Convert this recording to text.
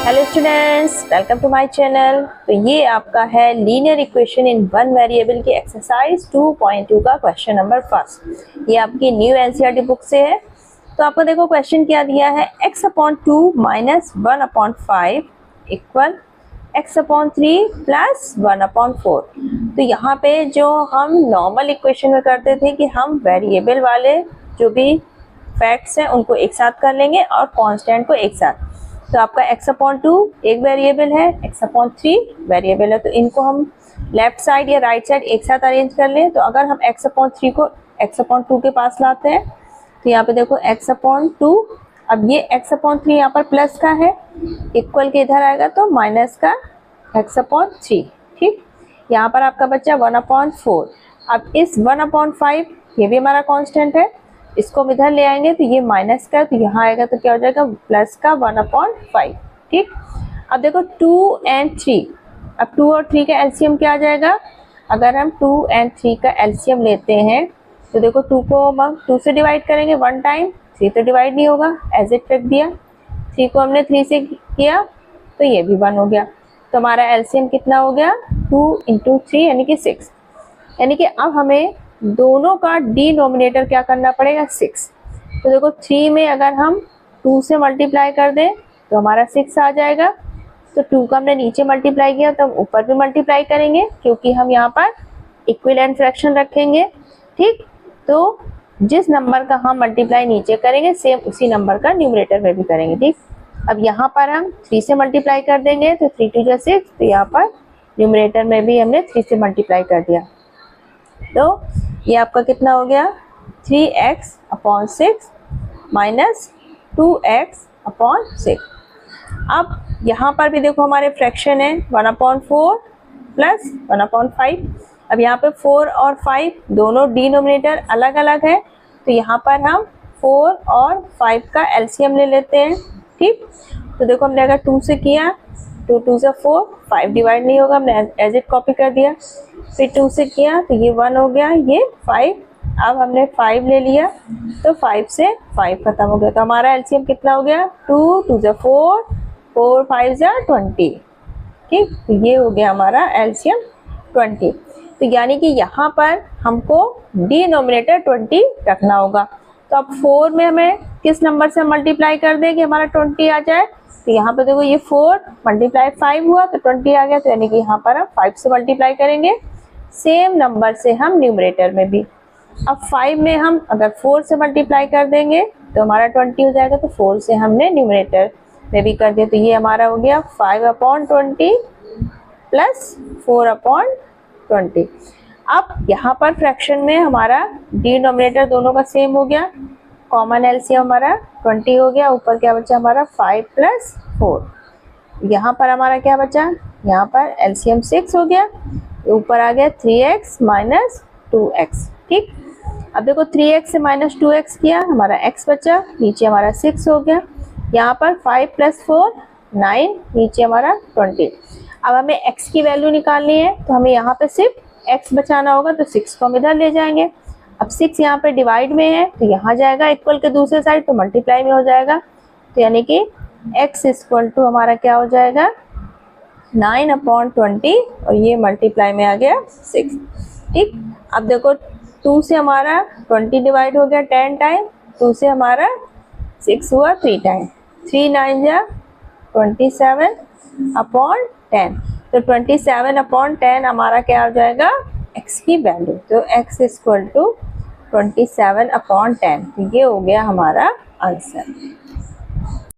Hello students, welcome to my channel. तो ये आपका है linear equation in one variable की एक्सरसाइज 2.2 का क्वेश्चन नंबर फर्स्ट। ये आपकी न्यू एनसीईआरटी बुक से है। तो आपको देखो क्वेश्चन क्या दिया है, x/2 - 1/5 इक्वल x/3 + 1/4। तो यहाँ पे जो हम नॉर्मल इक्वेशन में करते थे कि हम वेरिएबल वाले जो भी फैक्ट्स हैं उनको एक साथ कर लेंगे और कांस्टेंट को एक साथ। तो आपका x/2 एक वेरिएबल है, x/3 वेरिएबल है, तो इनको हम लेफ्ट साइड या राइट साइड एक साथ अरेंज कर लें। तो अगर हम x/3 को x/2 के पास लाते हैं तो यहाँ पे देखो x/2, अब ये x/3 यहाँ पर प्लस का है, इक्वल के इधर आएगा तो माइनस का x/3। ठीक, यहाँ पर आपका बच्चा 1/4। अब इस 1/5 ये भी हमारा कांस्टेंट है, इसको हम इधर ले आएंगे तो ये माइनस का, तो यहाँ आएगा तो क्या हो जाएगा प्लस का 1/5। ठीक, अब देखो 2 और 3, अब 2 और 3 का एलसीएम क्या आ जाएगा। अगर हम 2 और 3 का एलसीएम लेते हैं तो देखो 2 को हम 2 से डिवाइड करेंगे 1 टाइम, 3 तो डिवाइड नहीं होगा, एज इट रख दिया। 3 को हमने 3 से किया तो ये भी 1 हो गया। तो हमारा एलसीएम कितना हो गया, 2 × 3 यानी कि 6। यानी कि अब हमें दोनों का डिनोमिनेटर क्या करना पड़ेगा, 6। तो देखो 3 में अगर हम 2 से मल्टीप्लाई कर दें तो हमारा 6 आ जाएगा। तो 2 का हमने नीचे मल्टीप्लाई किया तो हम ऊपर भी मल्टीप्लाई करेंगे, क्योंकि हम यहाँ पर इक्विवेलेंट फ्रैक्शन रखेंगे। ठीक, तो जिस नंबर का हम मल्टीप्लाई नीचे करेंगे सेम उसी नंबर का न्यूमरेटर में भी करेंगे। ठीक, अब यहाँ पर हम 3 से मल्टीप्लाई कर देंगे तो 3 × 2 = 6, तो यहाँ पर न्यूमरेटर में भी हमने 3 से मल्टीप्लाई कर दिया। तो ये आपका कितना हो गया, 3x/6 - 2x/6। अब यहाँ पर भी देखो हमारे फ्रैक्शन है 1/4 + 1/5। अब यहाँ पे 4 और 5 दोनों डिनोमिनेटर अलग अलग है, तो यहाँ पर हम 4 और 5 का एलसीएम ले लेते हैं। ठीक, तो देखो हमने अगर 2 से किया, 2 × 2 = 4, 5 डिवाइड नहीं होगा, हमने एज इट कॉपी कर दिया। फिर 2 से किया तो ये 1 हो गया, ये 5। अब हमने 5 ले लिया तो 5 से 5 खत्म हो गया। तो हमारा एलसीएम कितना हो गया, 2 × 2 = 4, 4 × 5 = 20। ठीक, तो ये हो गया हमारा एलसीएम 20। तो यानी कि यहाँ पर हमको डिनोमिनेटर 20 रखना होगा। तो अब 4 में हमें किस नंबर से मल्टीप्लाई कर दें कि हमारा 20 आ जाए। तो यहाँ पे देखो ये 4 × 5 हुआ तो 20 आ गया। तो यानी कि यहाँ पर हम 5 से मल्टीप्लाई करेंगे, सेम नंबर से हम न्यूमरेटर में भी। अब 5 में हम अगर 4 से मल्टीप्लाई कर देंगे तो हमारा 20 हो जाएगा, तो 4 से हमने न्यूमरेटर में भी कर दिया। तो ये हमारा हो गया 5/20 + 4/20। अब यहाँ पर फ्रैक्शन में हमारा डिनोमिनेटर दोनों का सेम हो गया, कॉमन एलसीएम हमारा 20 हो गया। ऊपर क्या बचा हमारा 5 + 4। यहाँ पर हमारा क्या बचा, यहाँ पर एलसीएम 6 हो गया, ऊपर आ गया 3x - 2x। ठीक, अब देखो 3x से -2x किया, हमारा x बचा, नीचे हमारा 6 हो गया। यहाँ पर 5 + 4 9, नीचे हमारा 20। अब हमें x की वैल्यू निकालनी है तो हमें यहाँ पे सिर्फ x बचाना होगा, तो 6 को हम इधर ले जाएंगे। अब 6 यहाँ पे डिवाइड में है तो यहाँ जाएगा इक्वल के दूसरे साइड, तो मल्टीप्लाई में हो जाएगा। तो यानी कि x = हमारा क्या हो जाएगा 9/20, और ये मल्टीप्लाई में आ गया 6। ठीक, अब देखो 2 से हमारा 20 डिवाइड हो गया 10 टाइम, 2 से हमारा 6 हुआ 3 टाइम, 3 × 9 = 27/10। तो 27/10 हमारा क्या हो जाएगा, x की वैल्यू। तो x = 27/10। तो ये हो गया हमारा आंसर।